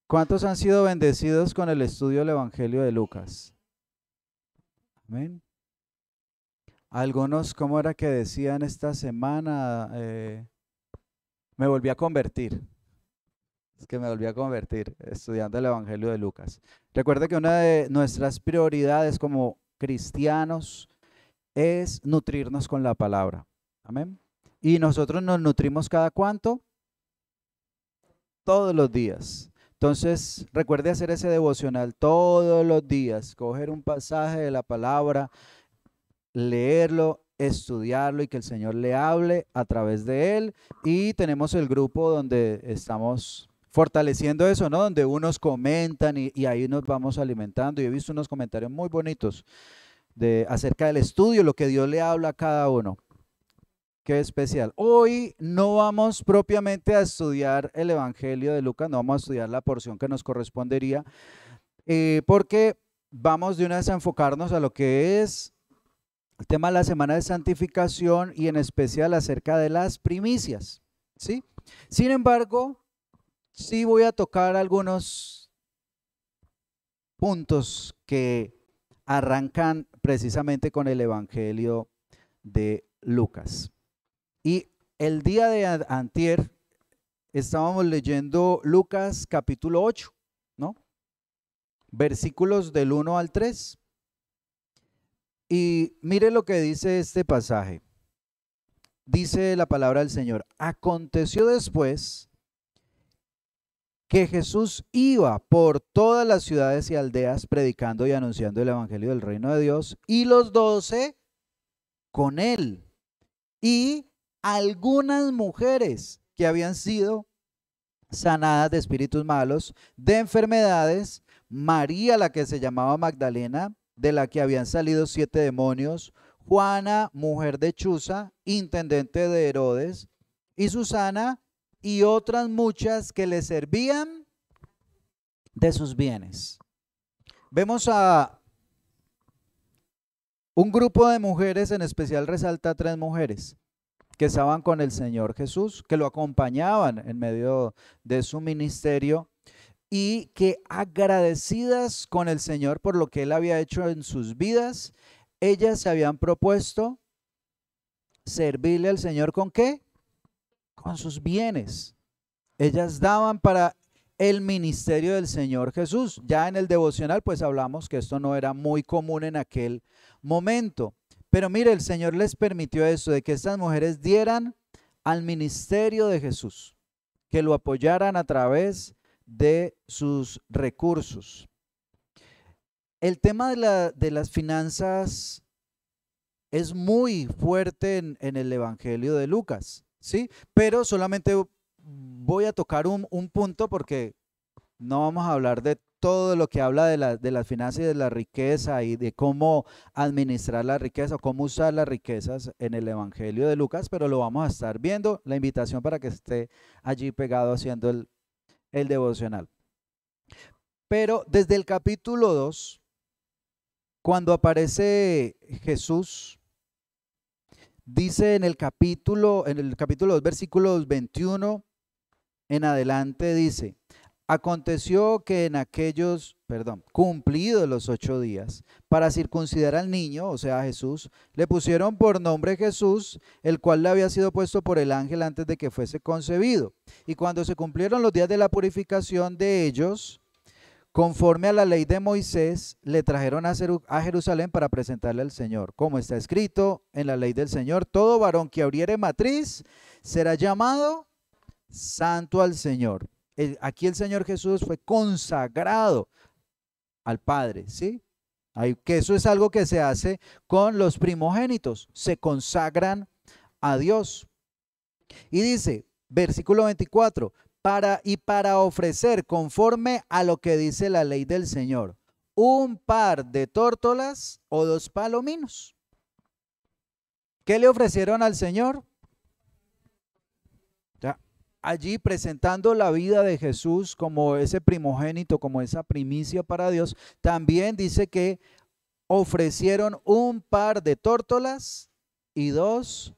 ¿Cuántos han sido bendecidos con el estudio del Evangelio de Lucas? Amén. Algunos, ¿cómo era que decían esta semana? Me volví a convertir. Es que me volví a convertir estudiando el Evangelio de Lucas. Recuerda que una de nuestras prioridades como cristianos es nutrirnos con la palabra. Amén. Y nosotros nos nutrimos cada cuánto? Todos los días. Entonces, recuerde hacer ese devocional todos los días, coger un pasaje de la palabra, leerlo, estudiarlo y que el Señor le hable a través de él. Y tenemos el grupo donde estamos fortaleciendo eso, ¿no? Donde unos comentan y ahí nos vamos alimentando. Y he visto unos comentarios muy bonitos acerca del estudio, lo que Dios le habla a cada uno. Qué especial. Hoy no vamos propiamente a estudiar el Evangelio de Lucas, no vamos a estudiar la porción que nos correspondería, porque vamos de una vez a enfocarnos a lo que es el tema de la semana de santificación y en especial acerca de las primicias, ¿sí? Sin embargo, sí voy a tocar algunos puntos que arrancan precisamente con el Evangelio de Lucas. Y el día de antier estábamos leyendo Lucas capítulo 8, ¿no? Versículos del 1 al 3. Y mire lo que dice este pasaje. Dice la palabra del Señor: aconteció después que Jesús iba por todas las ciudades y aldeas predicando y anunciando el evangelio del reino de Dios, y los 12 con él, y algunas mujeres que habían sido sanadas de espíritus malos, de enfermedades, María, la que se llamaba Magdalena, de la que habían salido 7 demonios, Juana, mujer de Chuza, intendente de Herodes, y Susana, y otras muchas que le servían de sus bienes. Vemos a un grupo de mujeres, en especial resalta 3 mujeres que estaban con el Señor Jesús, que lo acompañaban en medio de su ministerio y que agradecidas con el Señor por lo que Él había hecho en sus vidas, ellas se habían propuesto servirle al Señor ¿con qué? Con sus bienes. Ellas daban para el ministerio del Señor Jesús. Ya en el devocional pues hablamos que esto no era muy común en aquel momento. Pero mire, el Señor les permitió eso, de que estas mujeres dieran al ministerio de Jesús, que lo apoyaran a través de sus recursos. El tema de las finanzas es muy fuerte en el Evangelio de Lucas, ¿sí? Pero solamente voy a tocar un punto porque no vamos a hablar de todo lo que habla de las finanzas y de la riqueza y de cómo administrar la riqueza o cómo usar las riquezas en el Evangelio de Lucas, pero lo vamos a estar viendo. La invitación para que esté allí pegado haciendo el devocional. Pero desde el capítulo 2, cuando aparece Jesús, dice en el capítulo 2, versículos 21 en adelante, dice: aconteció que en cumplidos los 8 días, para circuncidar al niño, o sea, a Jesús, le pusieron por nombre Jesús, el cual le había sido puesto por el ángel antes de que fuese concebido. Y cuando se cumplieron los días de la purificación de ellos, conforme a la ley de Moisés, le trajeron a Jerusalén para presentarle al Señor. Como está escrito en la ley del Señor: todo varón que abriere matriz será llamado santo al Señor. Aquí el Señor Jesús fue consagrado al Padre, ¿sí? Que eso es algo que se hace con los primogénitos, se consagran a Dios. Y dice, versículo 24, para ofrecer conforme a lo que dice la ley del Señor, un par de tórtolas o 2 palominos. ¿Qué le ofrecieron al Señor? Allí presentando la vida de Jesús como ese primogénito, como esa primicia para Dios, también dice que ofrecieron un par de tórtolas y 2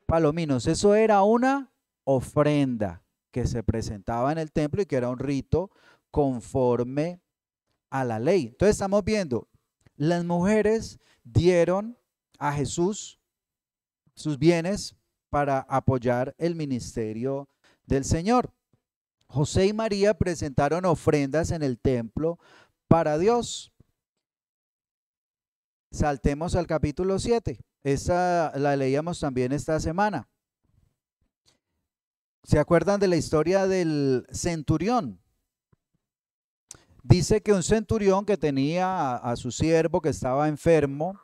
palominos. Eso era una ofrenda que se presentaba en el templo y que era un rito conforme a la ley. Entonces estamos viendo, las mujeres dieron a Jesús sus bienes para apoyar el ministerio del Señor. José y María presentaron ofrendas en el templo para Dios. Saltemos al capítulo 7. Esa la leíamos también esta semana. ¿Se acuerdan de la historia del centurión? Dice que un centurión que tenía a su siervo que estaba enfermo,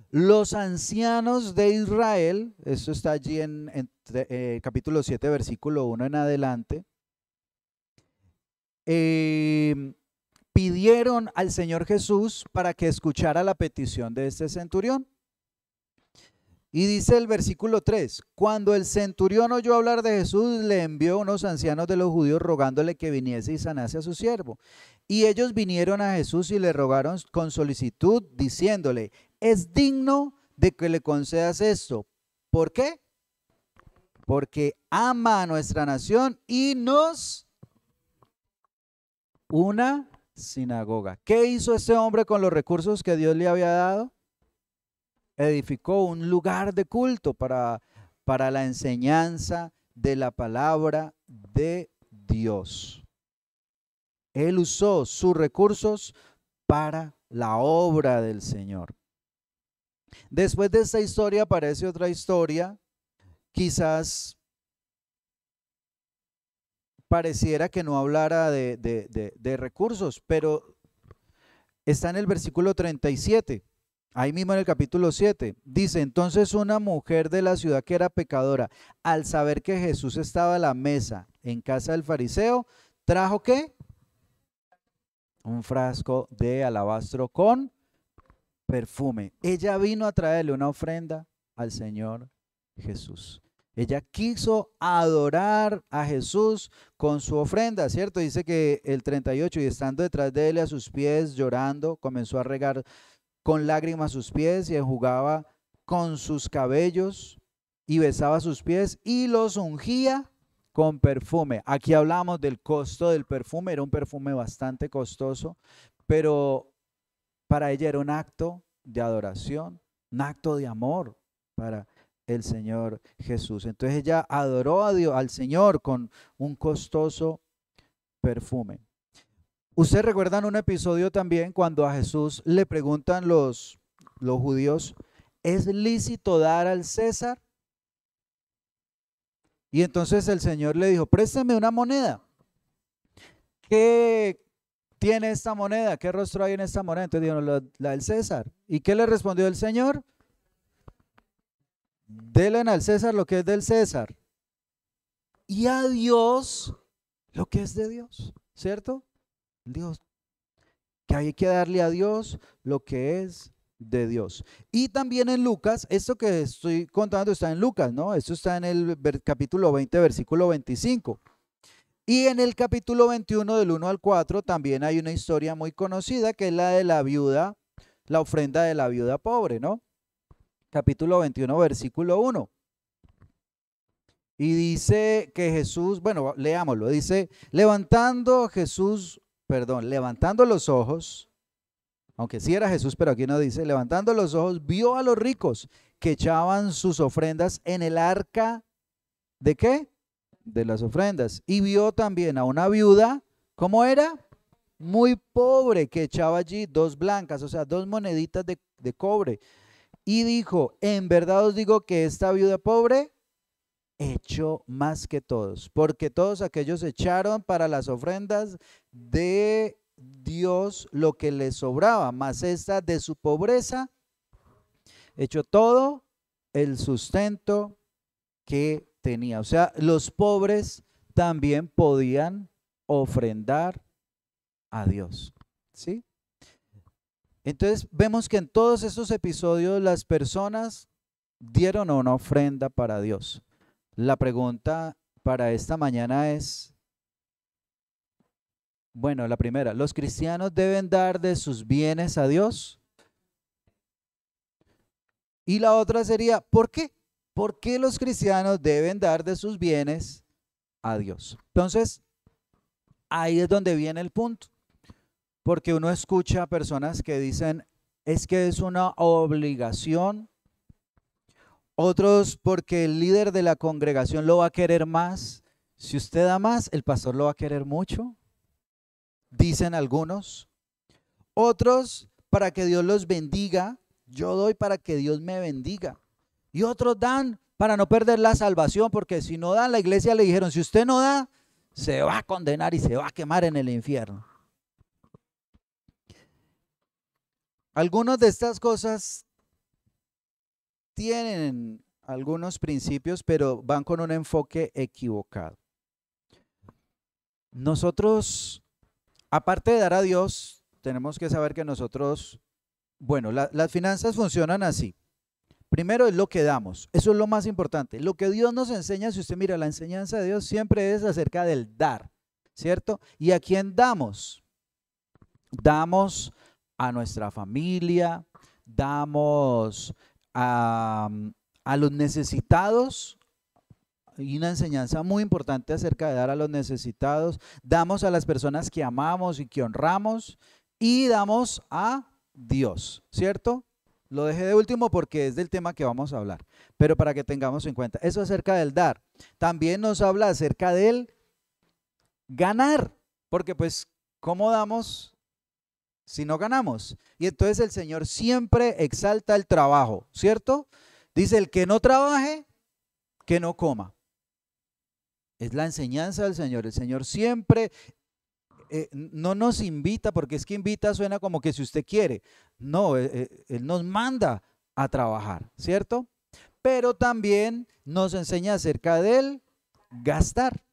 los ancianos de Israel, eso está allí en capítulo 7, versículo 1 en adelante, pidieron al Señor Jesús para que escuchara la petición de este centurión. Y dice el versículo 3, cuando el centurión oyó hablar de Jesús, le envió unos ancianos de los judíos rogándole que viniese y sanase a su siervo. Y ellos vinieron a Jesús y le rogaron con solicitud, diciéndole, es digno de que le concedas esto. ¿Por qué? Porque ama a nuestra nación y nos una sinagoga. ¿Qué hizo este hombre con los recursos que Dios le había dado? Edificó un lugar de culto para la enseñanza de la palabra de Dios. Él usó sus recursos para la obra del Señor. Después de esta historia aparece otra historia, quizás pareciera que no hablara de recursos, pero está en el versículo 37. Ahí mismo en el capítulo 7, dice, entonces una mujer de la ciudad que era pecadora, al saber que Jesús estaba a la mesa en casa del fariseo, trajo ¿qué? Un frasco de alabastro con perfume. Ella vino a traerle una ofrenda al Señor Jesús. Ella quiso adorar a Jesús con su ofrenda, ¿cierto? Dice que el 38, y estando detrás de él a sus pies llorando, comenzó a regar con lágrimas sus pies y enjugaba con sus cabellos y besaba sus pies y los ungía con perfume. Aquí hablamos del costo del perfume, era un perfume bastante costoso, pero para ella era un acto de adoración, un acto de amor para el Señor Jesús. Entonces ella adoró a Dios, al Señor con un costoso perfume. ¿Ustedes recuerdan un episodio también cuando a Jesús le preguntan los judíos, ¿es lícito dar al César? Y entonces el Señor le dijo, préstame una moneda. ¿Qué tiene esta moneda? ¿Qué rostro hay en esta moneda? Entonces dijeron, la del César. ¿Y qué le respondió el Señor? Denle al César lo que es del César y a Dios lo que es de Dios, ¿cierto? Dios, que hay que darle a Dios lo que es de Dios. Y también en Lucas, esto que estoy contando está en Lucas, ¿no? Esto está en el capítulo 20, versículo 25. Y en el capítulo 21 del 1 al 4 también hay una historia muy conocida que es la de la viuda, la ofrenda de la viuda pobre, ¿no? Capítulo 21, versículo 1. Y dice que Jesús, bueno, leámoslo, dice, levantando los ojos, aunque sí era Jesús, pero aquí no dice, levantando los ojos, vio a los ricos que echaban sus ofrendas en el arca, ¿de qué? De las ofrendas. Y vio también a una viuda, ¿cómo era? Muy pobre, que echaba allí 2 blancas, o sea, 2 moneditas de cobre. Y dijo, en verdad os digo que esta viuda pobre echó más que todos, porque todos aquellos echaron para las ofrendas de Dios lo que les sobraba, mas esta de su pobreza echó todo el sustento que tenía. O sea, los pobres también podían ofrendar a Dios, ¿sí? Entonces vemos que en todos estos episodios las personas dieron una ofrenda para Dios. La pregunta para esta mañana es, bueno, la primera, ¿los cristianos deben dar de sus bienes a Dios? Y la otra sería, ¿por qué? ¿Por qué los cristianos deben dar de sus bienes a Dios? Entonces, ahí es donde viene el punto. Porque uno escucha a personas que dicen, es que es una obligación. Otros porque el líder de la congregación lo va a querer más. Si usted da más, el pastor lo va a querer mucho, dicen algunos. Otros para que Dios los bendiga. Yo doy para que Dios me bendiga. Y otros dan para no perder la salvación, porque si no dan, la iglesia le dijeron, si usted no da, se va a condenar y se va a quemar en el infierno. Algunas de estas cosas tienen algunos principios, pero van con un enfoque equivocado. Nosotros, aparte de dar a Dios, tenemos que saber que nosotros, bueno, las finanzas funcionan así. Primero es lo que damos, eso es lo más importante. Lo que Dios nos enseña, si usted mira, la enseñanza de Dios siempre es acerca del dar, ¿cierto? ¿Y a quién damos? Damos a nuestra familia, damos a los necesitados. Hay una enseñanza muy importante acerca de dar a los necesitados. Damos a las personas que amamos y que honramos y damos a Dios, ¿cierto? Lo dejé de último porque es del tema que vamos a hablar, pero para que tengamos en cuenta. Eso acerca del dar. También nos habla acerca del ganar, porque pues, ¿cómo damos si no ganamos? Y entonces el Señor siempre exalta el trabajo, ¿cierto? Dice, el que no trabaje, que no coma. Es la enseñanza del Señor. El Señor siempre no nos invita, porque es que invita suena como que si usted quiere. No, Él nos manda a trabajar, ¿cierto? Pero también nos enseña acerca del gastar.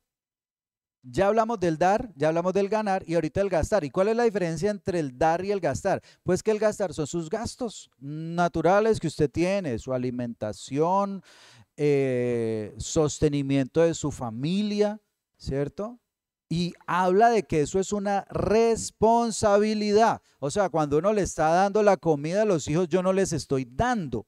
Ya hablamos del dar, ya hablamos del ganar y ahorita el gastar. ¿Y cuál es la diferencia entre el dar y el gastar? Pues que el gastar son sus gastos naturales que usted tiene, su alimentación, sostenimiento de su familia, ¿cierto? Y habla de que eso es una responsabilidad. O sea, cuando uno le está dando la comida a los hijos, yo no les estoy dando.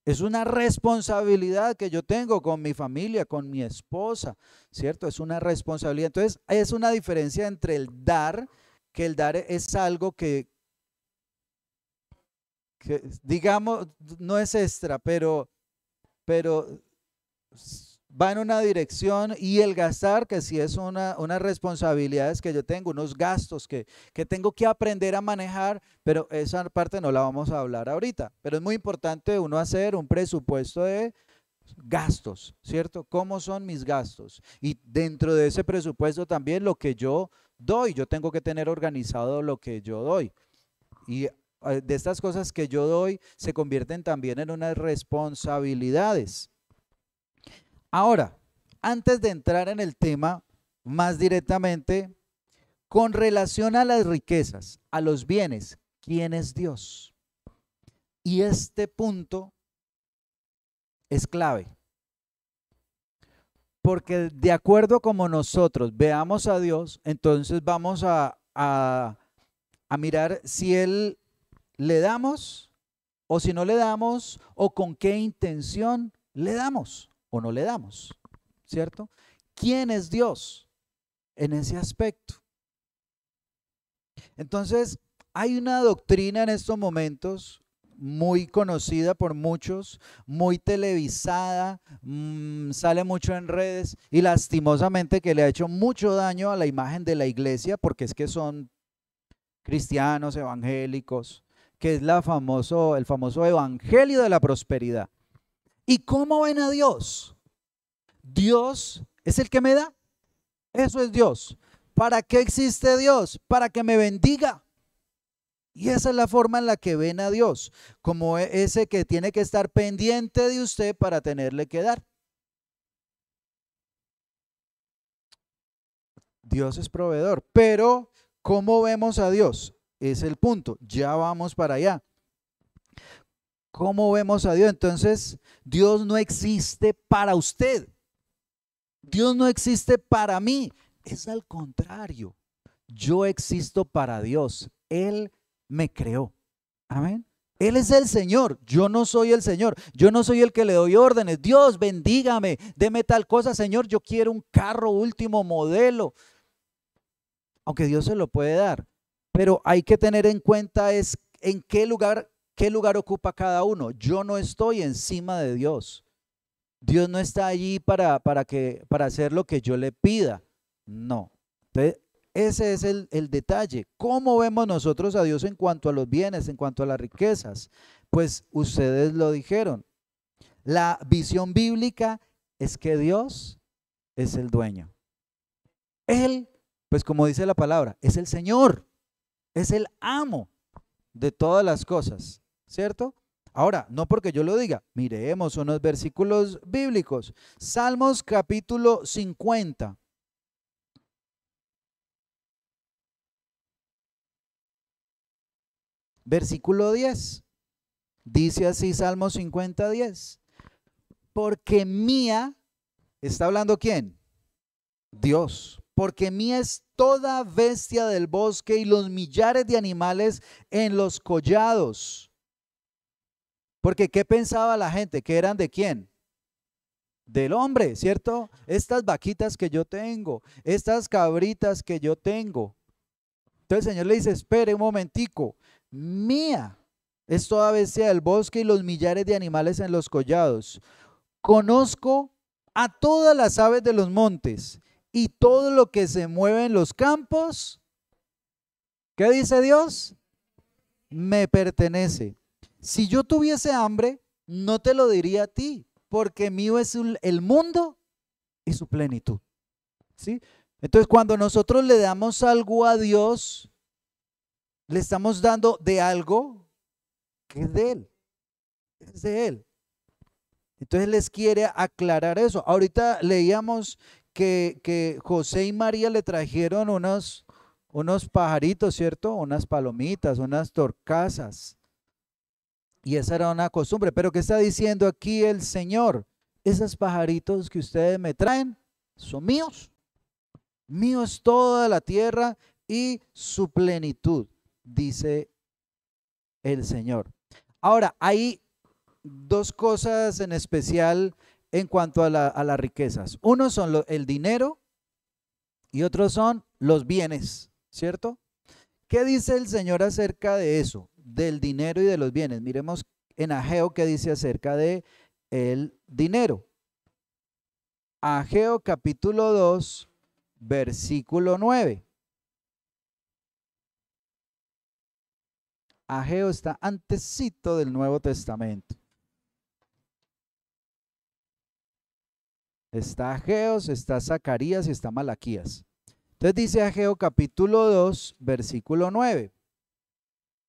Es una responsabilidad que yo tengo con mi familia, con mi esposa, ¿cierto? Es una responsabilidad. Entonces, es una diferencia entre el dar, que el dar es algo que digamos, no es extra, pero va en una dirección, y el gastar, que sí es unas responsabilidades que yo tengo, unos gastos que tengo que aprender a manejar, pero esa parte no la vamos a hablar ahorita. Pero es muy importante uno hacer un presupuesto de gastos, ¿cierto? ¿Cómo son mis gastos? Y dentro de ese presupuesto también lo que yo doy, yo tengo que tener organizado lo que yo doy. Y de estas cosas que yo doy se convierten también en unas responsabilidades. Ahora, antes de entrar en el tema más directamente, con relación a las riquezas, a los bienes, ¿quién es Dios? Y este punto es clave, porque de acuerdo como nosotros veamos a Dios, entonces vamos a mirar si Él le damos o si no le damos, o con qué intención le damos o no le damos, ¿cierto? ¿Quién es Dios en ese aspecto? Entonces, hay una doctrina en estos momentos muy conocida por muchos, muy televisada, sale mucho en redes y lastimosamente que le ha hecho mucho daño a la imagen de la iglesia, porque es que son cristianos evangélicos, que es el famoso evangelio de la prosperidad. ¿Y cómo ven a Dios? Dios es el que me da. Eso es Dios. ¿Para qué existe Dios? Para que me bendiga. Y esa es la forma en la que ven a Dios, como ese que tiene que estar pendiente de usted para tenerle que dar. Dios es proveedor, pero ¿cómo vemos a Dios? Es el punto, ya vamos para allá. ¿Cómo vemos a Dios? Entonces, Dios no existe para usted. Dios no existe para mí. Es al contrario. Yo existo para Dios. Él me creó. Amén. Él es el Señor. Yo no soy el Señor. Yo no soy el que le doy órdenes. Dios, bendígame. Deme tal cosa, Señor. Yo quiero un carro último modelo. aunque Dios se lo puede dar, pero hay que tener en cuenta es en qué lugar ocupa cada uno. Yo no estoy encima de Dios. Dios no está allí para hacer lo que yo le pida. No. Entonces, ese es el detalle. ¿Cómo vemos nosotros a Dios en cuanto a los bienes, en cuanto a las riquezas? Pues ustedes lo dijeron. La visión bíblica es que Dios es el dueño. Él, pues como dice la palabra, es el Señor, es el amo de todas las cosas, ¿cierto? Ahora, no porque yo lo diga, miremos unos versículos bíblicos. Salmos capítulo 50. Versículo 10. Dice así Salmos 50, 10. Porque mía, ¿está hablando quién? Dios. Porque mía es toda bestia del bosque y los millares de animales en los collados. Porque ¿qué pensaba la gente? ¿Que eran de quién? Del hombre, ¿cierto? Estas vaquitas que yo tengo, estas cabritas que yo tengo. Entonces el Señor le dice, espere un momentico, mía es toda bestia del bosque y los millares de animales en los collados. Conozco a todas las aves de los montes y todo lo que se mueve en los campos. ¿Qué dice Dios? Me pertenece. Si yo tuviese hambre, no te lo diría a ti, porque mío es el mundo y su plenitud. ¿Sí? Entonces, cuando nosotros le damos algo a Dios, le estamos dando de algo que es de Él. Es de Él. Entonces les quiere aclarar eso. Ahorita leíamos que José y María le trajeron unos pajaritos, ¿cierto? Unas palomitas, unas torcasas. Y esa era una costumbre. Pero ¿qué está diciendo aquí el Señor? Esos pajaritos que ustedes me traen son míos. Mío es toda la tierra y su plenitud, dice el Señor. Ahora, hay dos cosas en especial en cuanto a las riquezas. Uno son el dinero y otros son los bienes, ¿cierto? ¿Qué dice el Señor acerca de eso? Del dinero y de los bienes. Miremos en Ageo qué dice acerca de el dinero. Ageo capítulo 2, versículo 9. Ageo está antesito del Nuevo Testamento. Está Ageo, está Zacarías y está Malaquías. Entonces dice Ageo capítulo 2, versículo 9.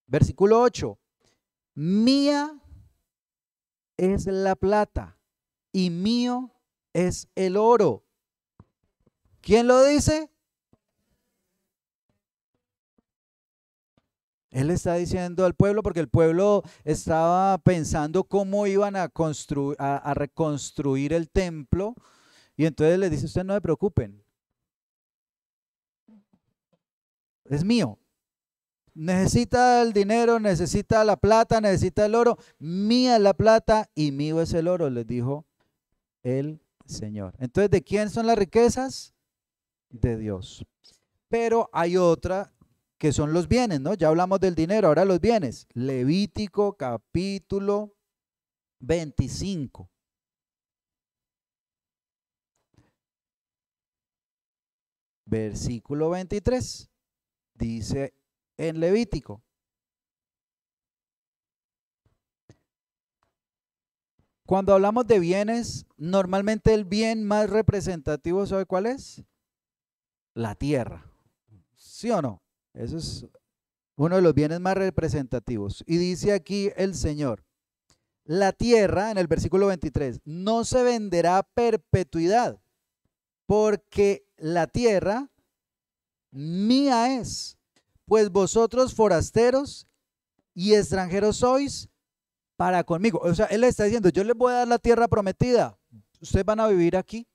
Versículo 8. Mía es la plata y mío es el oro. ¿Quién lo dice? Él está diciendo al pueblo porque el pueblo estaba pensando cómo iban a reconstruir el templo y entonces les dice, ustedes no se preocupen, es mío. Necesita el dinero, necesita la plata, necesita el oro. Mía es la plata y mío es el oro, les dijo el Señor. Entonces, ¿de quién son las riquezas? De Dios. Pero hay otra que son los bienes, ¿no? Ya hablamos del dinero, ahora los bienes. Levítico capítulo 25. Versículo 23. Dice en Levítico. Cuando hablamos de bienes, normalmente el bien más representativo, ¿sabe cuál es? La tierra. ¿Sí o no? Eso es uno de los bienes más representativos. Y dice aquí el Señor, la tierra, en el versículo 23, no se venderá a perpetuidad, porque la tierra mía es, pues vosotros forasteros y extranjeros sois para conmigo. O sea, él le está diciendo, yo les voy a dar la tierra prometida, ustedes van a vivir aquí,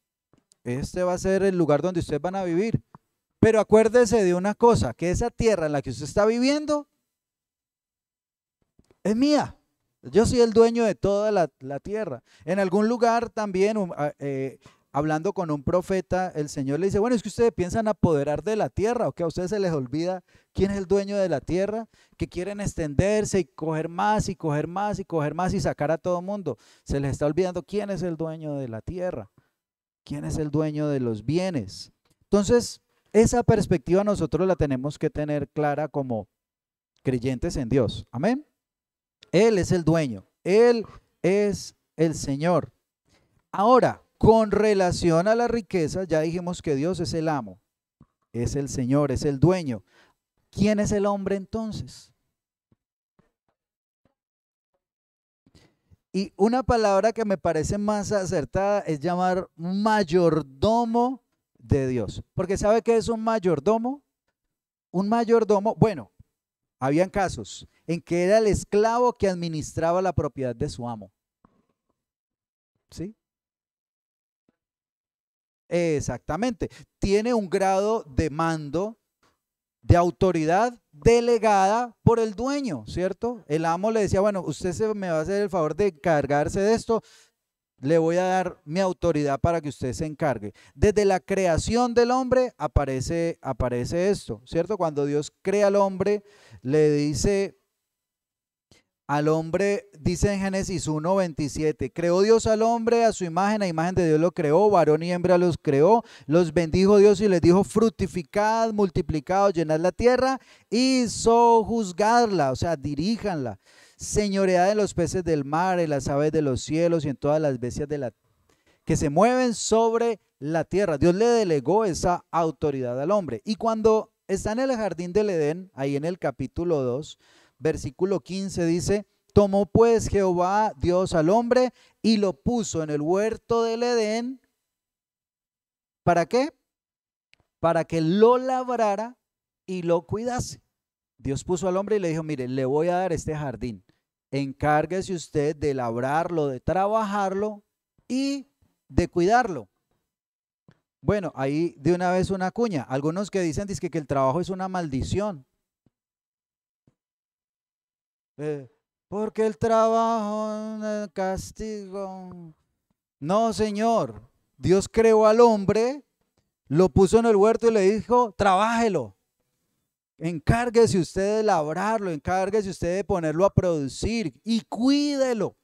este va a ser el lugar donde ustedes van a vivir. Pero acuérdese de una cosa, que esa tierra en la que usted está viviendo es mía. Yo soy el dueño de toda la tierra. En algún lugar también hablando con un profeta, el Señor le dice, bueno, es que ustedes piensan apoderar de la tierra, o que a ustedes se les olvida quién es el dueño de la tierra, que quieren extenderse y coger más y coger más y coger más y sacar a todo mundo. Se les está olvidando quién es el dueño de la tierra, quién es el dueño de los bienes. Entonces, esa perspectiva nosotros la tenemos que tener clara como creyentes en Dios. Amén. Él es el dueño, Él es el Señor. Ahora, con relación a la riqueza, ya dijimos que Dios es el amo, es el Señor, es el dueño. ¿Quién es el hombre entonces? Y una palabra que me parece más acertada es llamar mayordomo de Dios. Porque ¿sabe qué es un mayordomo? Un mayordomo, bueno, habían casos en que era el esclavo que administraba la propiedad de su amo. ¿Sí? Exactamente. Tiene un grado de mando, de autoridad delegada por el dueño, ¿cierto? El amo le decía, bueno, usted se me va a hacer el favor de encargarse de esto, le voy a dar mi autoridad para que usted se encargue. Desde la creación del hombre aparece esto, ¿cierto? Cuando Dios crea al hombre, le dice al hombre, dice en Génesis 1:27, creó Dios al hombre a su imagen, a imagen de Dios lo creó, varón y hembra los creó, los bendijo Dios y les dijo, fructificad, multiplicaos, llenad la tierra y sojuzgadla, o sea, diríjanla, señoread en los peces del mar, en las aves de los cielos y en todas las bestias que se mueven sobre la tierra. Dios le delegó esa autoridad al hombre. Y cuando está en el jardín del Edén, ahí en el capítulo 2, versículo 15 dice, tomó pues Jehová Dios al hombre y lo puso en el huerto del Edén. ¿Para qué? Para que lo labrara y lo cuidase. Dios puso al hombre y le dijo, mire, le voy a dar este jardín. Encárguese usted de labrarlo, de trabajarlo y de cuidarlo. Bueno, ahí de una vez una cuña. Algunos que dicen que el trabajo es una maldición. Porque el trabajo es castigo. No, Señor. Dios creó al hombre, lo puso en el huerto y le dijo, trabájelo. Encárguese usted de labrarlo, encárguese usted de ponerlo a producir y cuídelo.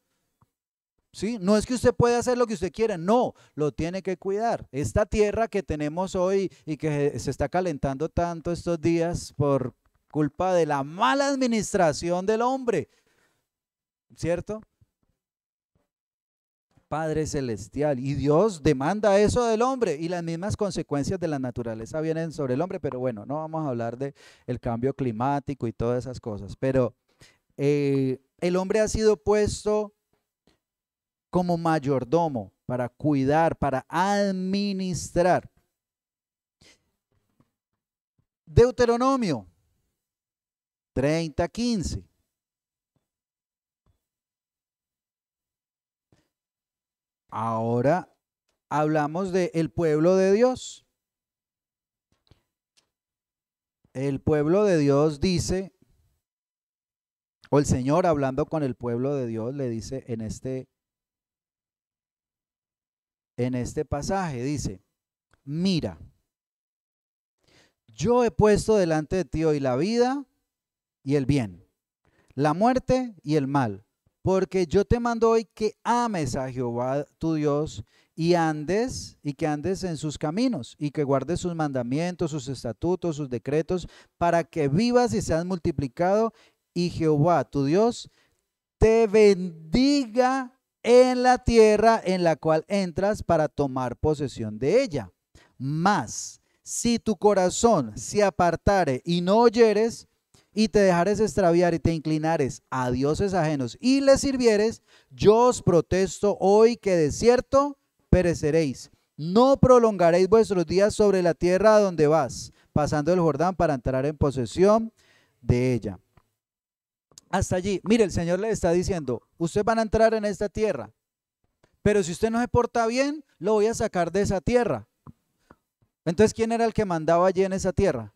¿Sí? No es que usted pueda hacer lo que usted quiera, no, lo tiene que cuidar. Esta tierra que tenemos hoy y que se está calentando tanto estos días por culpa de la mala administración del hombre, ¿cierto? Padre celestial, y Dios demanda eso del hombre y las mismas consecuencias de la naturaleza vienen sobre el hombre, pero bueno, no vamos a hablar de el cambio climático y todas esas cosas, pero el hombre ha sido puesto como mayordomo para cuidar, para administrar. Deuteronomio 30:15. Ahora hablamos del pueblo de Dios. El pueblo de Dios dice, o el Señor hablando con el pueblo de Dios le dice en este pasaje, dice, mira, yo he puesto delante de ti hoy la vida y el bien, la muerte y el mal, porque yo te mando hoy que ames a Jehová tu Dios y que andes en sus caminos y que guardes sus mandamientos, sus estatutos, sus decretos, para que vivas y seas multiplicado y Jehová tu Dios te bendiga en la tierra en la cual entras para tomar posesión de ella. Mas, si tu corazón se apartare y no oyeres, y te dejares extraviar y te inclinares a dioses ajenos y les sirvieres, yo os protesto hoy que de cierto pereceréis. No prolongaréis vuestros días sobre la tierra a donde vas, pasando el Jordán para entrar en posesión de ella. Hasta allí, mire, el Señor le está diciendo, ustedes van a entrar en esta tierra, pero si usted no se porta bien, lo voy a sacar de esa tierra. Entonces, ¿quién era el que mandaba allí en esa tierra?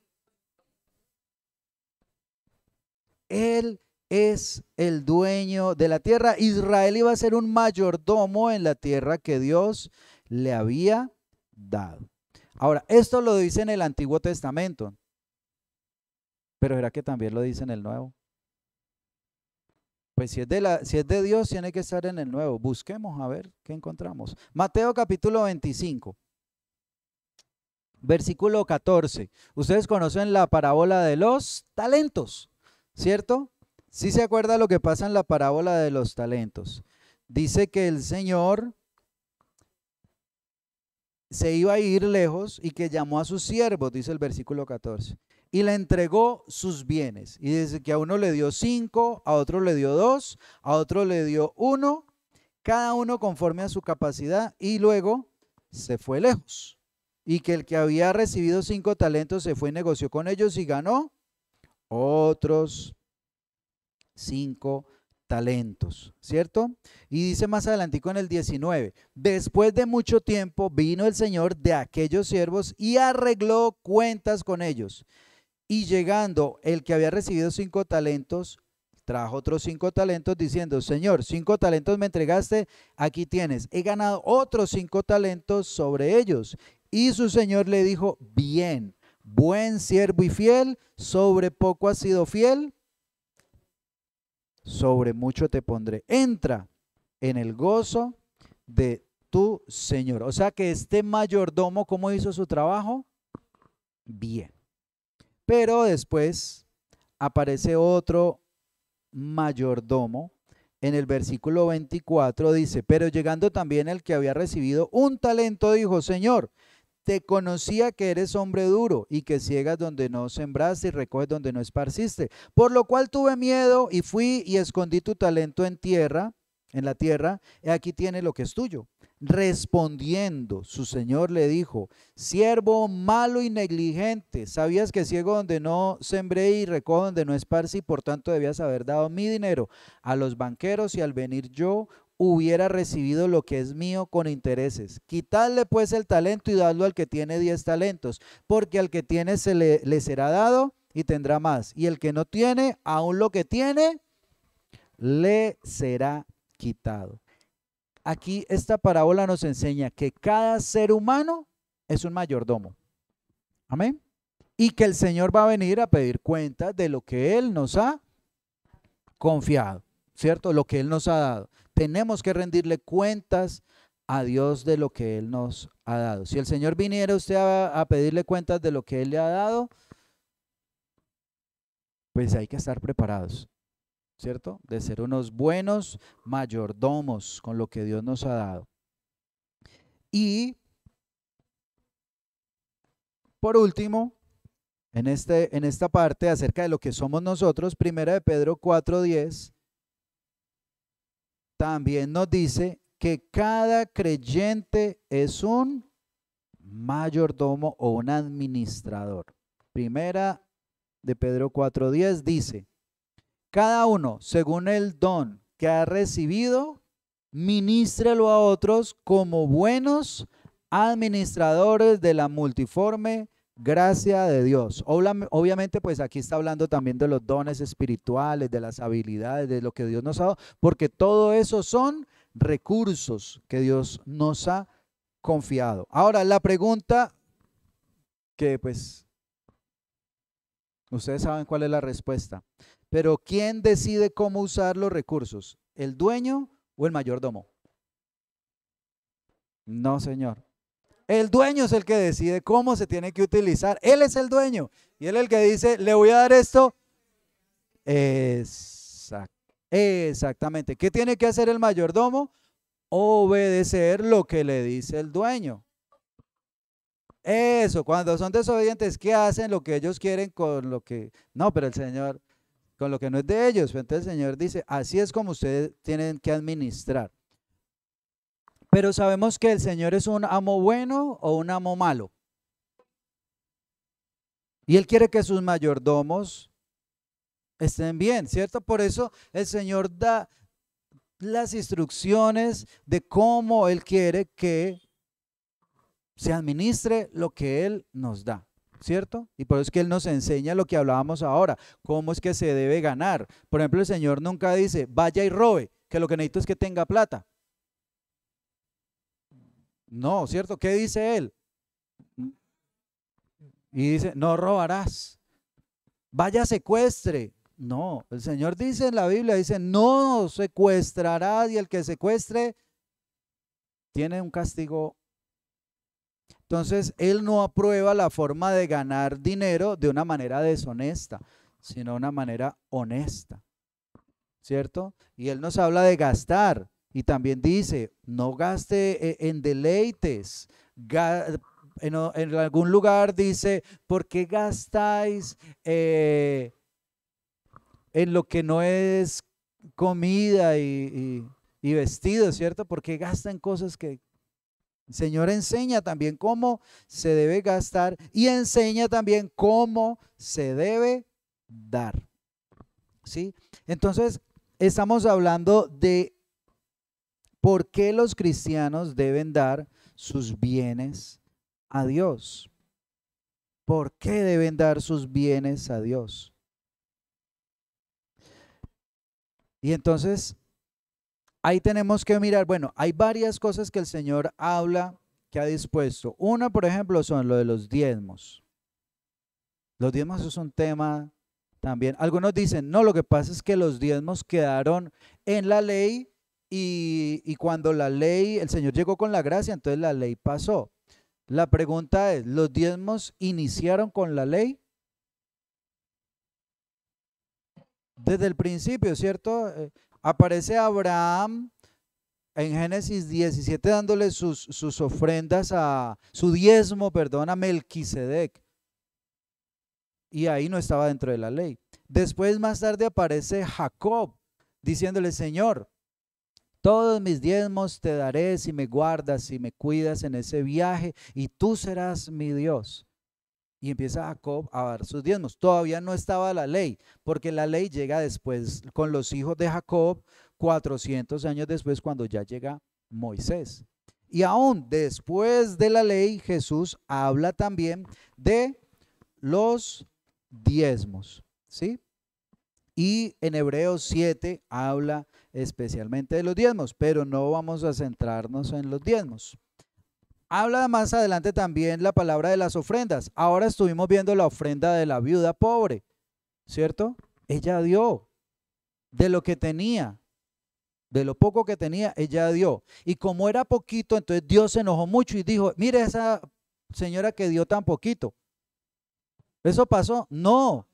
Él es el dueño de la tierra. Israel iba a ser un mayordomo en la tierra que Dios le había dado. Ahora, esto lo dice en el Antiguo Testamento, pero ¿será que también lo dice en el Nuevo? Pues si es de Dios, tiene que estar en el Nuevo. Busquemos a ver qué encontramos. Mateo capítulo 25, versículo 14. Ustedes conocen la parábola de los talentos, ¿cierto? ¿Sí se acuerda lo que pasa en la parábola de los talentos? Dice que el Señor se iba a ir lejos y que llamó a sus siervos, dice el versículo 14, y le entregó sus bienes. Y dice que a uno le dio 5, a otro le dio 2, a otro le dio 1, cada uno conforme a su capacidad, y luego se fue lejos. Y que el que había recibido 5 talentos se fue y negoció con ellos y ganó otros 5 talentos, ¿cierto? Y dice más adelantico en el 19, después de mucho tiempo vino el Señor de aquellos siervos y arregló cuentas con ellos. Y llegando el que había recibido 5 talentos, trajo otros 5 talentos diciendo, Señor, 5 talentos me entregaste, aquí tienes, he ganado otros 5 talentos sobre ellos. Y su Señor le dijo, bien, buen siervo y fiel, sobre poco has sido fiel, sobre mucho te pondré. Entra en el gozo de tu Señor. O sea que este mayordomo, ¿cómo hizo su trabajo? Bien. Pero después aparece otro mayordomo. En el versículo 24 dice, pero llegando también el que había recibido un talento, dijo, Señor, te conocía que eres hombre duro y que ciegas donde no sembraste y recoges donde no esparciste. Por lo cual tuve miedo y fui y escondí tu talento en la tierra, y aquí tiene lo que es tuyo. Respondiendo, su señor le dijo, siervo malo y negligente, sabías que ciego donde no sembré y recojo donde no esparcí, por tanto debías haber dado mi dinero a los banqueros y al venir yo hubiera recibido lo que es mío con intereses. Quitadle pues el talento y dadlo al que tiene 10 talentos, porque al que tiene le será dado y tendrá más, y el que no tiene, aún lo que tiene, le será quitado. Aquí esta parábola nos enseña que cada ser humano es un mayordomo. Amén. Y que el Señor va a venir a pedir cuentas de lo que Él nos ha confiado, ¿cierto? Lo que Él nos ha dado. Tenemos que rendirle cuentas a Dios de lo que Él nos ha dado. Si el Señor viniera usted a pedirle cuentas de lo que Él le ha dado, pues hay que estar preparados, ¿cierto? De ser unos buenos mayordomos con lo que Dios nos ha dado. Y por último, en esta parte acerca de lo que somos nosotros, primera de Pedro 4:10, también nos dice que cada creyente es un mayordomo o un administrador. Primera de Pedro 4:10 dice, cada uno según el don que ha recibido, ministrelo a otros como buenos administradores de la multiforme gracia de Dios. Obviamente, pues aquí está hablando también de los dones espirituales, de las habilidades, de lo que Dios nos ha dado, porque todo eso son recursos que Dios nos ha confiado. Ahora, la pregunta que pues ustedes saben cuál es la respuesta, pero ¿quién decide cómo usar los recursos? ¿El dueño o el mayordomo? No, señor. El dueño es el que decide cómo se tiene que utilizar. Él es el dueño. Y él es el que dice, le voy a dar esto. Exactamente. ¿Qué tiene que hacer el mayordomo? Obedecer lo que le dice el dueño. Eso, cuando son desobedientes, ¿qué hacen? Lo que ellos quieren con lo que... No, pero el Señor, con lo que no es de ellos. Entonces el Señor dice, así es como ustedes tienen que administrar. Pero sabemos que el Señor es un amo bueno o un amo malo. Y Él quiere que sus mayordomos estén bien, ¿cierto? Por eso el Señor da las instrucciones de cómo Él quiere que se administre lo que Él nos da, ¿cierto? Y por eso es que Él nos enseña lo que hablábamos ahora, cómo es que se debe ganar. Por ejemplo, el Señor nunca dice, vaya y robe, que lo que necesito es que tenga plata. No, ¿cierto? ¿Qué dice él? Y dice, no robarás. Vaya, secuestre. No, el Señor dice en la Biblia, dice, no secuestrarás, y el que secuestre tiene un castigo. Entonces, Él no aprueba la forma de ganar dinero de una manera deshonesta, sino de una manera honesta, ¿cierto? Y Él nos habla de gastar, y también dice, no gaste en deleites. En algún lugar dice, ¿por qué gastáis en lo que no es comida y vestido, ¿cierto? ¿Por qué gasta en cosas que el Señor enseña también cómo se debe gastar y enseña también cómo se debe dar? ¿Sí? Entonces, estamos hablando de por qué los cristianos deben dar sus bienes a Dios. ¿Por qué deben dar sus bienes a Dios? Y entonces, ahí tenemos que mirar, bueno, hay varias cosas que el Señor habla, que ha dispuesto. Una, por ejemplo, son lo de los diezmos. Los diezmos es un tema también. Algunos dicen, no, lo que pasa es que los diezmos quedaron en la ley y cuando la ley, el Señor llegó con la gracia, entonces la ley pasó. La pregunta es, ¿los diezmos iniciaron con la ley? Desde el principio, ¿cierto? Aparece Abraham en Génesis 17 dándole sus ofrendas su diezmo, perdón, a Melquisedec. Y ahí no estaba dentro de la ley. Después, más tarde, aparece Jacob diciéndole, Señor, todos mis diezmos te daré si me guardas, si me cuidas en ese viaje, y tú serás mi Dios. Y empieza Jacob a dar sus diezmos. Todavía no estaba la ley, porque la ley llega después con los hijos de Jacob, 400 años después, cuando ya llega Moisés. Y aún después de la ley, Jesús habla también de los diezmos, ¿sí? Y en Hebreos 7 habla especialmente de los diezmos, pero no vamos a centrarnos en los diezmos. Habla más adelante también la palabra de las ofrendas. Ahora estuvimos viendo la ofrenda de la viuda pobre, ¿cierto? Ella dio de lo que tenía, de lo poco que tenía, ella dio. Y como era poquito, entonces Dios se enojó mucho y dijo, mire esa señora que dio tan poquito. ¿Eso pasó? No.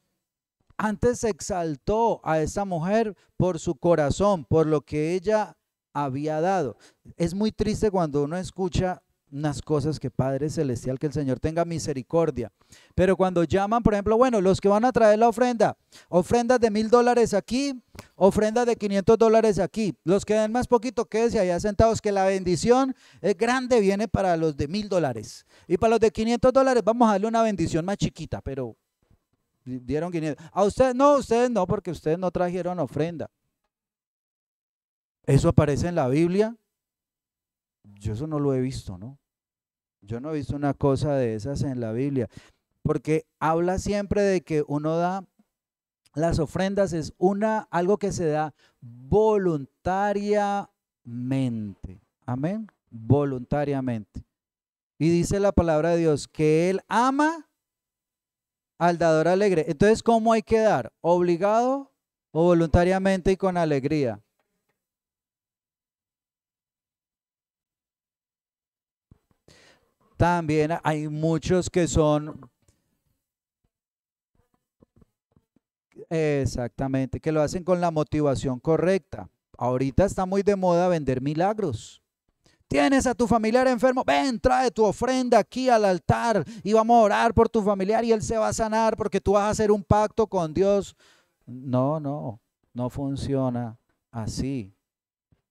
Antes se exaltó a esa mujer por su corazón, por lo que ella había dado. Es muy triste cuando uno escucha unas cosas que Padre Celestial, que el Señor tenga misericordia. Pero cuando llaman, por ejemplo, bueno, los que van a traer la ofrenda, ofrendas de $1,000 aquí, ofrendas de $500 aquí. Los que den más poquito, quédense allá sentados, que la bendición es grande, viene para los de $1,000. Y para los de $500 vamos a darle una bendición más chiquita, pero dieron 500. A ustedes no, porque ustedes no trajeron ofrenda. ¿Eso aparece en la Biblia? Yo eso no lo he visto, ¿no? Yo no he visto una cosa de esas en la Biblia, porque habla siempre de que uno da las ofrendas, es algo que se da voluntariamente. Amén. Voluntariamente. Y dice la palabra de Dios que Él ama al dador alegre. Entonces, ¿cómo hay que dar? ¿Obligado o voluntariamente y con alegría? También hay muchos que son, exactamente, que lo hacen con la motivación correcta. Ahorita está muy de moda vender milagros. Tienes a tu familiar enfermo, ven, trae tu ofrenda aquí al altar y vamos a orar por tu familiar y él se va a sanar porque tú vas a hacer un pacto con Dios. No, no funciona así,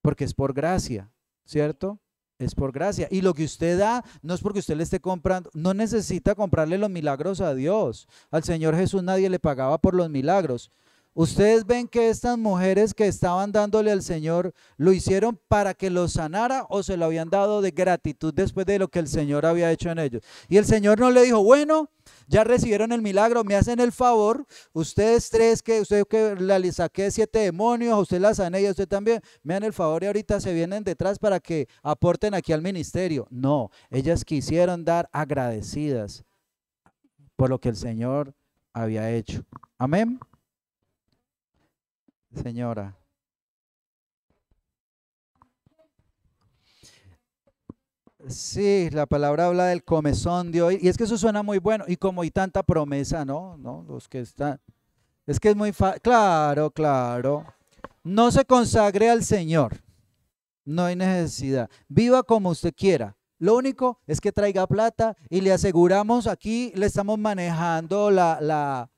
porque es por gracia, ¿cierto? Es por gracia. Y lo que usted da no es porque usted le esté comprando, no necesita comprarle los milagros a Dios. Al Señor Jesús nadie le pagaba por los milagros. ¿Ustedes ven que estas mujeres que estaban dándole al Señor lo hicieron para que los sanara o se lo habían dado de gratitud después de lo que el Señor había hecho en ellos? Y el Señor no le dijo, bueno, ya recibieron el milagro, me hacen el favor, ustedes tres, que usted que le saqué 7 demonios, a usted la sané y a usted también, me dan el favor y ahorita se vienen detrás para que aporten aquí al ministerio. No, ellas quisieron dar agradecidas por lo que el Señor había hecho. Amén. Señora. Sí, la palabra habla del comezón de hoy, y es que eso suena muy bueno, y como hay tanta promesa, ¿no? ¿No? Los que están, es que es muy fácil, claro, claro. No se consagre al Señor, no hay necesidad. Viva como usted quiera. Lo único es que traiga plata y le aseguramos aquí, le estamos manejando la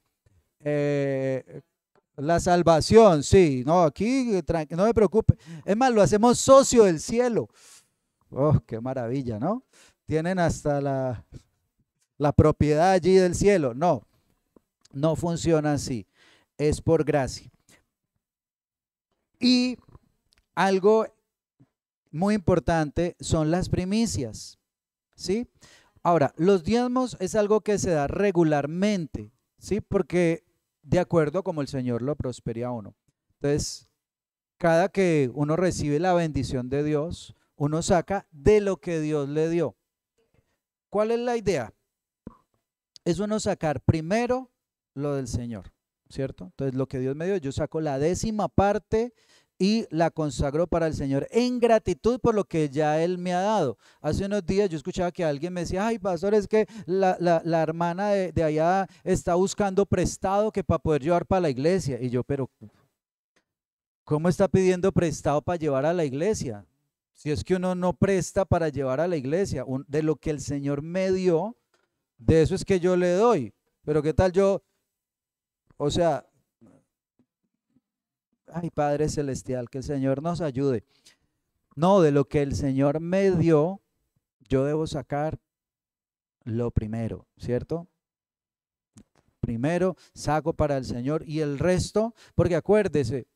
salvación, sí, no, aquí no me preocupe. Es más, lo hacemos socio del cielo. Oh, qué maravilla, ¿no? Tienen hasta la propiedad allí del cielo. No, no funciona así. Es por gracia. Y algo muy importante son las primicias, ¿sí? Ahora, los diezmos es algo que se da regularmente, ¿sí? Porque de acuerdo a como el Señor lo prospere a uno. Entonces, cada que uno recibe la bendición de Dios, uno saca de lo que Dios le dio. ¿Cuál es la idea? Es uno sacar primero lo del Señor, ¿cierto? Entonces, lo que Dios me dio, yo saco la 10ª parte y la consagro para el Señor en gratitud por lo que ya Él me ha dado. Hace unos días yo escuchaba que alguien me decía, ay, pastor, es que la hermana de allá está buscando prestado que para poder llevar para la iglesia. Y yo, pero ¿cómo está pidiendo prestado para llevar a la iglesia? Si es que uno no presta para llevar a la iglesia, de lo que el Señor me dio, de eso es que yo le doy. Pero ¿qué tal yo? O sea, ay, Padre Celestial, que el Señor nos ayude. No, de lo que el Señor me dio, yo debo sacar lo primero, ¿cierto? Primero saco para el Señor y el resto, porque acuérdese,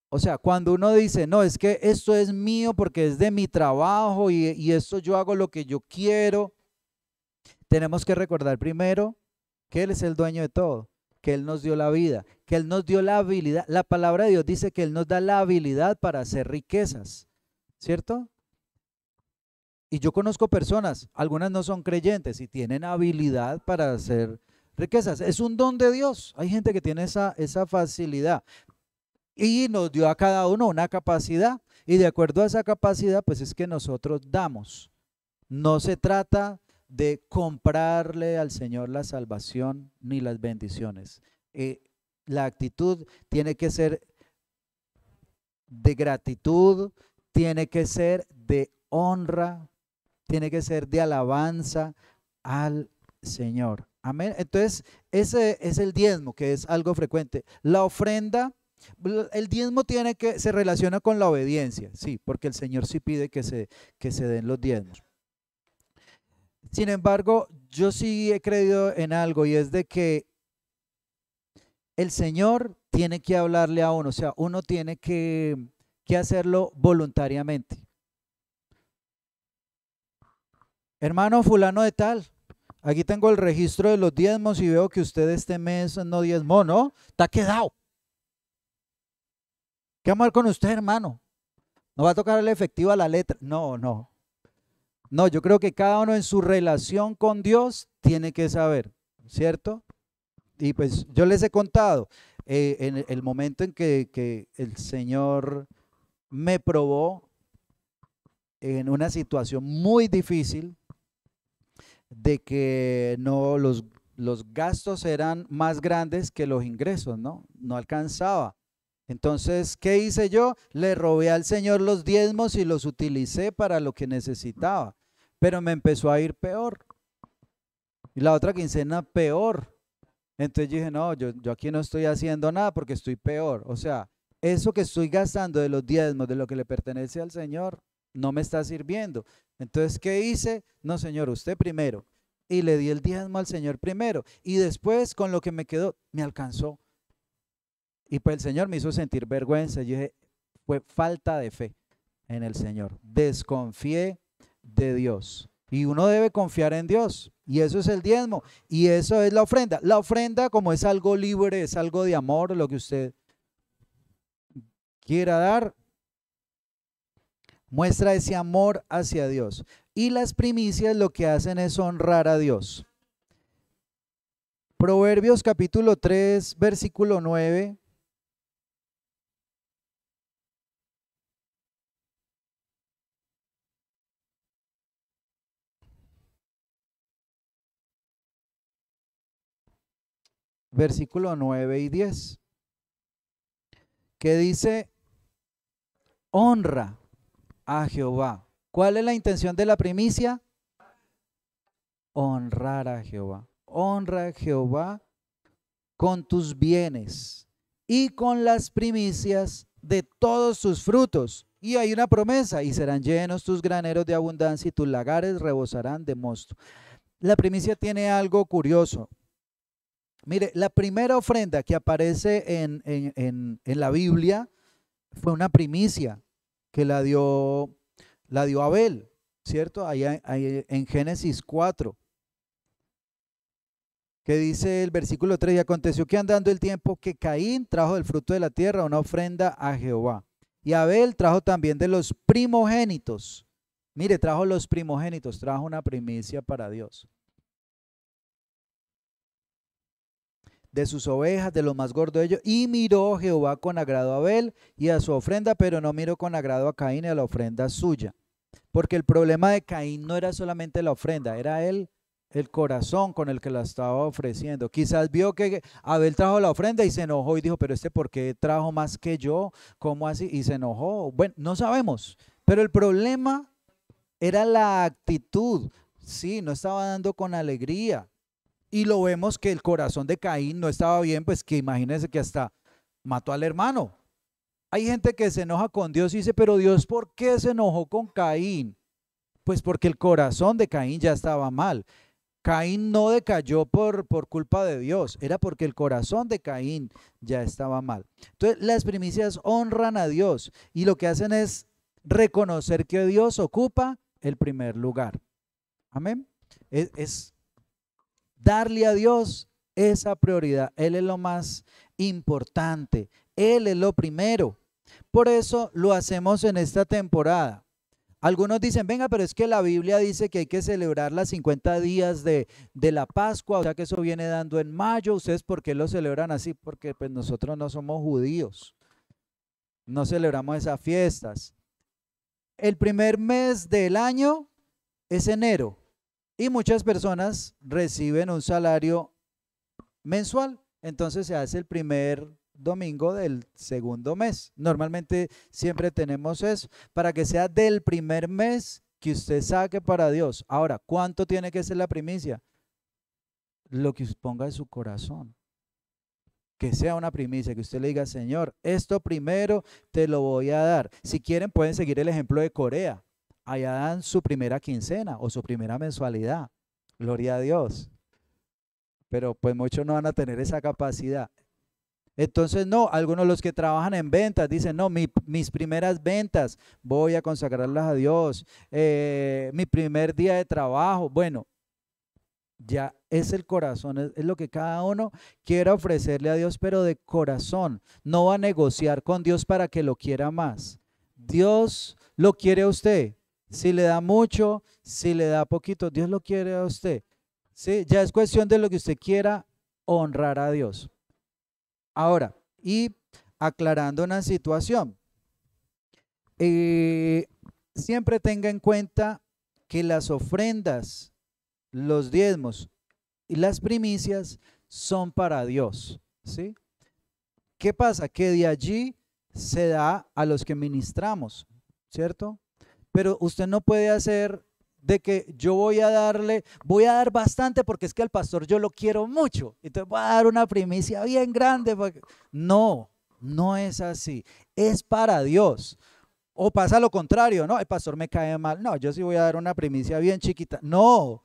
o sea, cuando uno dice, no, es que esto es mío porque es de mi trabajo y esto yo hago lo que yo quiero, tenemos que recordar primero que Él es el dueño de todo, que Él nos dio la vida, que Él nos dio la habilidad. La palabra de Dios dice que Él nos da la habilidad para hacer riquezas, ¿cierto? Y yo conozco personas, algunas no son creyentes y tienen habilidad para hacer riquezas. Es un don de Dios. Hay gente que tiene esa facilidad. Y nos dio a cada uno una capacidad. Y de acuerdo a esa capacidad, pues es que nosotros damos. No se trata de comprarle al Señor la salvación ni las bendiciones. La actitud tiene que ser de gratitud, tiene que ser de honra, tiene que ser de alabanza al Señor. Amén. Entonces, ese es el diezmo, que es algo frecuente. La ofrenda, el diezmo se relaciona con la obediencia, sí, porque el Señor sí pide que se den los diezmos. Sin embargo, yo sí he creído en algo y es de que el Señor tiene que hablarle a uno, o sea, uno tiene que hacerlo voluntariamente. Hermano fulano de tal, aquí tengo el registro de los diezmos y veo que usted este mes no diezmó, ¿no? Está quedado. ¿Qué vamos a hacer con usted, hermano? ¿No va a tocar el efectivo a la letra? No, no. No, yo creo que cada uno en su relación con Dios tiene que saber, ¿cierto? Y pues yo les he contado, en el momento en que el Señor me probó en una situación muy difícil, de que no los gastos eran más grandes que los ingresos, ¿no? No alcanzaba. Entonces, ¿qué hice yo? Le robé al Señor los diezmos y los utilicé para lo que necesitaba, pero me empezó a ir peor. Y la otra quincena peor. Entonces dije, no, yo aquí no estoy haciendo nada porque estoy peor. O sea, eso que estoy gastando de los diezmos, de lo que le pertenece al Señor, no me está sirviendo. Entonces, ¿qué hice? No, Señor, usted primero. Y le di el diezmo al Señor primero. Y después, con lo que me quedó, me alcanzó. Y pues el Señor me hizo sentir vergüenza. Yo dije, fue falta de fe en el Señor. Desconfié de Dios. Y uno debe confiar en Dios. Y eso es el diezmo. Y eso es la ofrenda. La ofrenda, como es algo libre, es algo de amor, lo que usted quiera dar, muestra ese amor hacia Dios. Y las primicias lo que hacen es honrar a Dios. Proverbios capítulo 3, versículo 9. Versículo 9 y 10, que dice, honra a Jehová. ¿Cuál es la intención de la primicia? Honrar a Jehová. Honra a Jehová con tus bienes y con las primicias de todos tus frutos. Y hay una promesa, y serán llenos tus graneros de abundancia y tus lagares rebosarán de mosto. La primicia tiene algo curioso. Mire, la primera ofrenda que aparece en la Biblia fue una primicia que la dio Abel, ¿cierto? Ahí en Génesis 4, que dice el versículo 3, y aconteció que andando el tiempo que Caín trajo del fruto de la tierra una ofrenda a Jehová. Y Abel trajo también de los primogénitos. Mire, trajo los primogénitos, trajo una primicia para Dios. De sus ovejas, de lo más gordo de ellos, y miró Jehová con agrado a Abel y a su ofrenda, pero no miró con agrado a Caín y a la ofrenda suya. Porque el problema de Caín no era solamente la ofrenda, era el corazón con el que la estaba ofreciendo. Quizás vio que Abel trajo la ofrenda y se enojó y dijo, pero ¿por qué trajo más que yo? ¿Cómo así? Y se enojó. Bueno, no sabemos, pero el problema era la actitud. Sí, no estaba dando con alegría. Y lo vemos que el corazón de Caín no estaba bien, pues que imagínense que hasta mató al hermano. Hay gente que se enoja con Dios y dice, pero Dios, ¿por qué se enojó con Caín? Pues porque el corazón de Caín ya estaba mal. Caín no decayó por culpa de Dios, era porque el corazón de Caín ya estaba mal. Entonces las primicias honran a Dios y lo que hacen es reconocer que Dios ocupa el primer lugar. Amén. Es darle a Dios esa prioridad. Él es lo más importante. Él es lo primero. Por eso lo hacemos en esta temporada. Algunos dicen, venga, pero es que la Biblia dice que hay que celebrar las 50 días de la Pascua, o sea que eso viene dando en mayo. ¿Ustedes por qué lo celebran así? Porque pues nosotros no somos judíos. No celebramos esas fiestas. El primer mes del año es enero. Y muchas personas reciben un salario mensual, entonces se hace el primer domingo del segundo mes. Normalmente siempre tenemos eso, para que sea del primer mes que usted saque para Dios. Ahora, ¿cuánto tiene que ser la primicia? Lo que ponga en su corazón. Que sea una primicia, que usted le diga, Señor, esto primero te lo voy a dar. Si quieren, pueden seguir el ejemplo de Corea. Allá dan su primera quincena o su primera mensualidad. Gloria a Dios. Pero pues muchos no van a tener esa capacidad. Entonces no, algunos los que trabajan en ventas dicen, no, mis primeras ventas voy a consagrarlas a Dios. Mi primer día de trabajo, bueno, ya es el corazón, es lo que cada uno quiera ofrecerle a Dios, pero de corazón. No va a negociar con Dios para que lo quiera más. Dios lo quiere a usted. Si le da mucho, si le da poquito, Dios lo quiere a usted. ¿Sí? Ya es cuestión de lo que usted quiera honrar a Dios. Ahora, y aclarando una situación, siempre tenga en cuenta que las ofrendas, los diezmos y las primicias son para Dios, ¿sí? ¿Qué pasa? Que de allí se da a los que ministramos, ¿cierto? Pero usted no puede hacer de que yo voy a dar bastante porque es que al pastor yo lo quiero mucho, entonces voy a dar una primicia bien grande. No, no es así, es para Dios. O pasa lo contrario, no, el pastor me cae mal, no, yo sí voy a dar una primicia bien chiquita, no,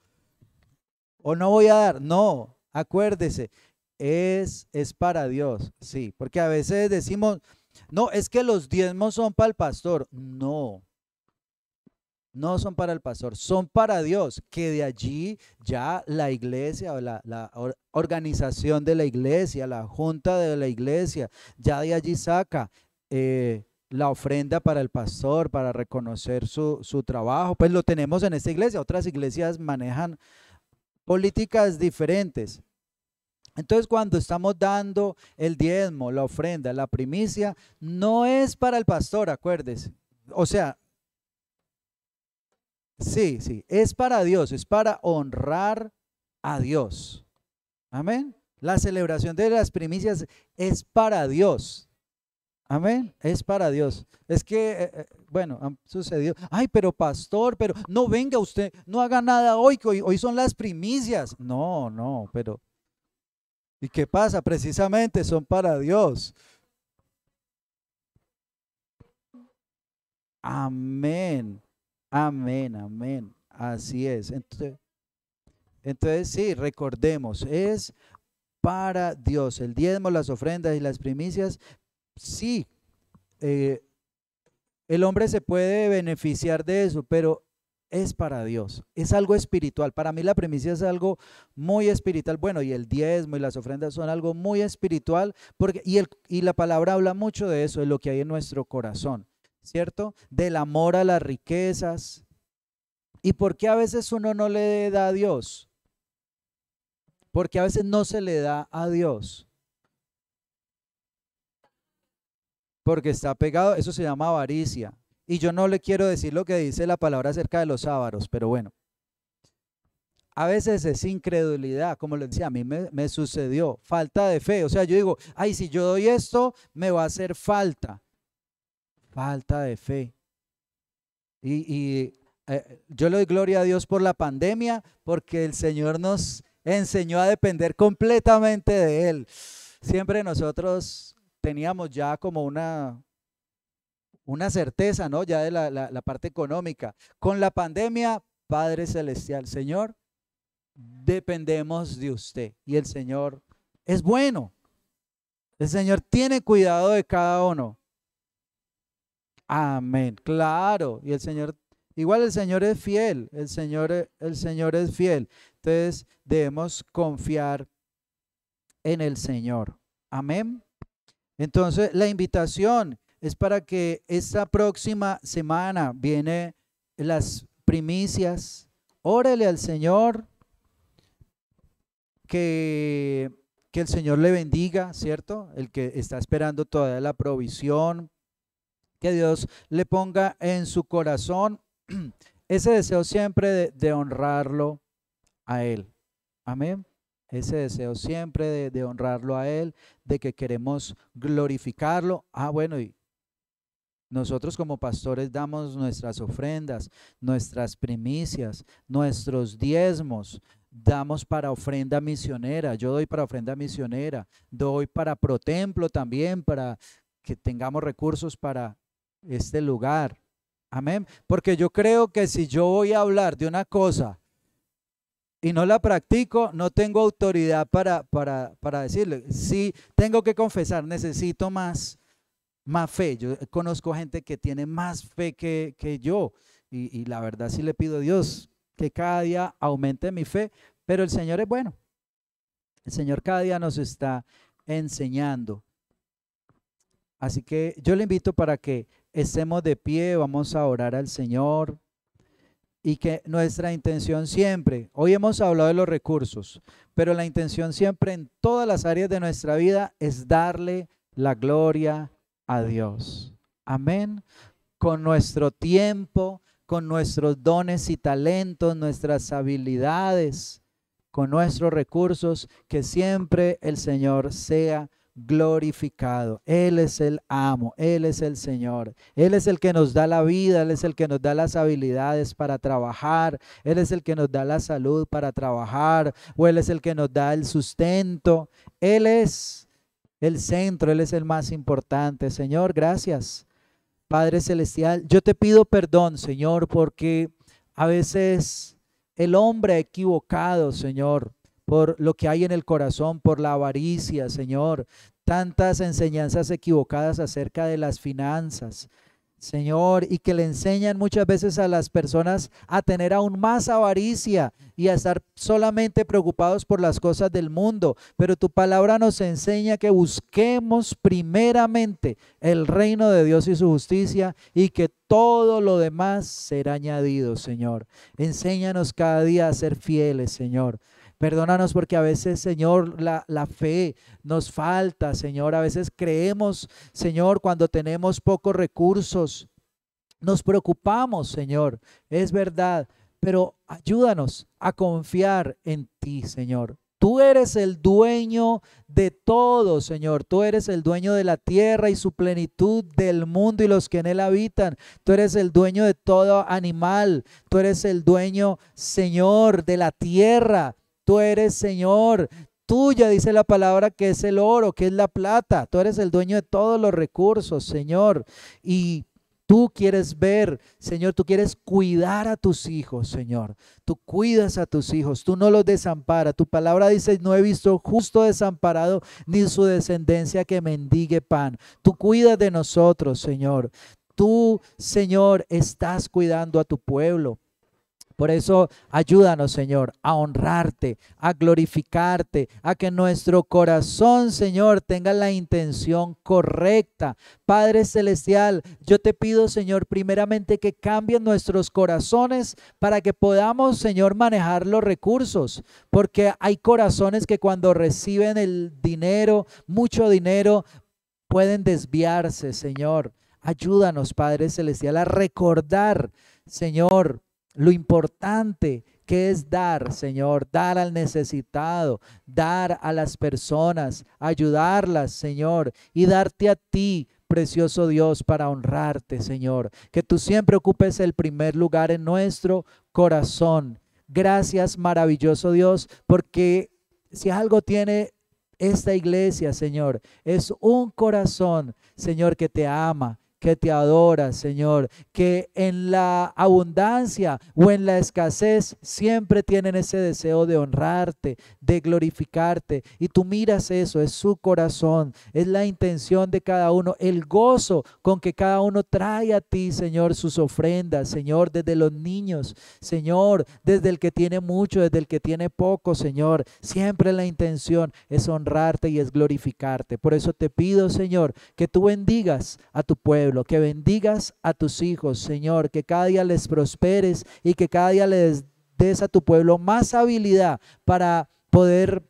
o no voy a dar, no, acuérdese, es para Dios, sí, porque a veces decimos, no, es que los diezmos son para el pastor. No, no son para el pastor, son para Dios, que de allí ya la iglesia o la organización de la iglesia, la junta de la iglesia, ya de allí saca la ofrenda para el pastor, para reconocer su trabajo. Pues lo tenemos en esta iglesia, otras iglesias manejan políticas diferentes. Entonces, cuando estamos dando el diezmo, la ofrenda, la primicia, no es para el pastor, acuérdese. O sea, sí, sí, es para Dios, es para honrar a Dios. Amén. La celebración de las primicias es para Dios. Amén, es para Dios. Es que, bueno, han sucedido. Ay, pero pastor, pero no venga usted, no haga nada hoy, que hoy son las primicias. No, no, pero ¿y qué pasa? Precisamente son para Dios. Amén, amén, amén. Así es. Entonces sí, recordemos, es para Dios. El diezmo, las ofrendas y las primicias, sí, eh, el hombre se puede beneficiar de eso, pero es para Dios, es algo espiritual. Para mí la primicia es algo muy espiritual. Bueno, y el diezmo y las ofrendas son algo muy espiritual, porque, y la palabra habla mucho de eso, de lo que hay en nuestro corazón, ¿cierto? Del amor a las riquezas. ¿Y por qué a veces uno no le da a Dios? Porque a veces no se le da a Dios. Porque está pegado, eso se llama avaricia. Y yo no le quiero decir lo que dice la palabra acerca de los ávaros, pero bueno. A veces es incredulidad, como le decía, a mí me sucedió, falta de fe. O sea, yo digo, ay, si yo doy esto, me va a hacer falta. Falta de fe. Yo le doy gloria a Dios por la pandemia, porque el Señor nos enseñó a depender completamente de Él. Siempre nosotros teníamos ya como una certeza, ¿no? Ya de la parte económica. Con la pandemia, Padre Celestial, Señor, dependemos de usted. Y el Señor es bueno. El Señor tiene cuidado de cada uno. Amén. Claro. Y el Señor, igual el Señor es fiel. El Señor es fiel. Entonces debemos confiar en el Señor. Amén. Entonces la invitación es para que esta próxima semana viene las primicias. Órele al Señor, que el Señor le bendiga, ¿cierto? El que está esperando todavía la provisión, que Dios le ponga en su corazón ese deseo siempre de honrarlo a Él. Amén. Ese deseo siempre de honrarlo a Él, de que queremos glorificarlo. Bueno, y nosotros como pastores damos nuestras ofrendas, nuestras primicias, nuestros diezmos, damos para ofrenda misionera. Yo doy para ofrenda misionera, doy para ProTemplo también, para que tengamos recursos para este lugar. Amén. Porque yo creo que si yo voy a hablar de una cosa y no la practico, no tengo autoridad para decirle. Sí, tengo que confesar, necesito más fe. Yo conozco gente que tiene más fe que yo y la verdad sí le pido a Dios que cada día aumente mi fe, pero el Señor es bueno. El Señor cada día nos está enseñando. Así que yo le invito para que estemos de pie, vamos a orar al Señor. Y que nuestra intención siempre, hoy hemos hablado de los recursos, pero la intención siempre en todas las áreas de nuestra vida es darle la gloria a Dios. Amén. Con nuestro tiempo, con nuestros dones y talentos, nuestras habilidades, con nuestros recursos, que siempre el Señor sea glorificado. Él es el amo, Él es el Señor, Él es el que nos da la vida, Él es el que nos da las habilidades para trabajar, Él es el que nos da la salud para trabajar, o Él es el que nos da el sustento. Él es el centro, Él es el más importante. Señor, gracias. Padre Celestial, yo te pido perdón, Señor, porque a veces el hombre ha equivocado, Señor, por lo que hay en el corazón, por la avaricia, Señor. Tantas enseñanzas equivocadas acerca de las finanzas, Señor, y que le enseñan muchas veces a las personas a tener aún más avaricia y a estar solamente preocupados por las cosas del mundo. Pero tu palabra nos enseña que busquemos primeramente el reino de Dios y su justicia, y que todo lo demás será añadido, Señor. Enséñanos cada día a ser fieles, Señor. Perdónanos porque a veces, Señor, la fe nos falta, Señor. A veces creemos, Señor, cuando tenemos pocos recursos, nos preocupamos, Señor. Es verdad, pero ayúdanos a confiar en ti, Señor. Tú eres el dueño de todo, Señor. Tú eres el dueño de la tierra y su plenitud, del mundo y los que en él habitan. Tú eres el dueño de todo animal. Tú eres el dueño, Señor, de la tierra. Tú eres, Señor, tuya, dice la palabra, que es el oro, que es la plata. Tú eres el dueño de todos los recursos, Señor. Y tú quieres ver, Señor, tú quieres cuidar a tus hijos, Señor. Tú cuidas a tus hijos, tú no los desamparas. Tu palabra dice: no he visto justo desamparado, ni su descendencia que mendigue pan. Tú cuidas de nosotros, Señor. Tú, Señor, estás cuidando a tu pueblo. Por eso ayúdanos, Señor, a honrarte, a glorificarte, a que nuestro corazón, Señor, tenga la intención correcta. Padre Celestial, yo te pido, Señor, primeramente que cambien nuestros corazones para que podamos, Señor, manejar los recursos. Porque hay corazones que cuando reciben el dinero, mucho dinero, pueden desviarse, Señor. Ayúdanos, Padre Celestial, a recordar, Señor, lo importante que es dar, Señor, dar al necesitado, dar a las personas, ayudarlas, Señor, y darte a ti, precioso Dios, para honrarte, Señor. Que tú siempre ocupes el primer lugar en nuestro corazón. Gracias, maravilloso Dios, porque si algo tiene esta iglesia, Señor, es un corazón, Señor, que te ama, que te adora, Señor, que en la abundancia o en la escasez siempre tienen ese deseo de honrarte, de glorificarte, y tú miras eso, es su corazón, es la intención de cada uno, el gozo con que cada uno trae a ti, Señor, sus ofrendas, Señor, desde los niños, Señor, desde el que tiene mucho, desde el que tiene poco, Señor, siempre la intención es honrarte y es glorificarte. Por eso te pido, Señor, que tú bendigas a tu pueblo, que bendigas a tus hijos, Señor, que cada día les prosperes y que cada día les des a tu pueblo más habilidad para poder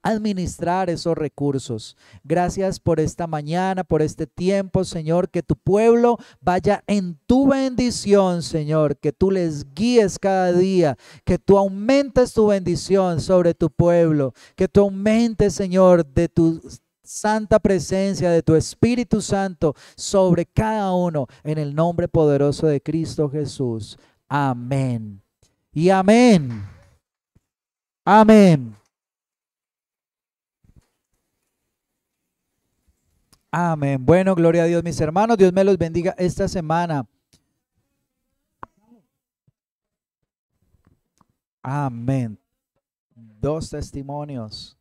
administrar esos recursos. Gracias por esta mañana, por este tiempo, Señor, que tu pueblo vaya en tu bendición, Señor, que tú les guíes cada día, que tú aumentes tu bendición sobre tu pueblo, que tú aumentes, Señor, de tu santa presencia de tu Espíritu Santo sobre cada uno, en el nombre poderoso de Cristo Jesús. Amén. Y amén. Amén. Amén. Bueno, gloria a Dios, mis hermanos. Dios me los bendiga esta semana. Amén. 2 testimonios.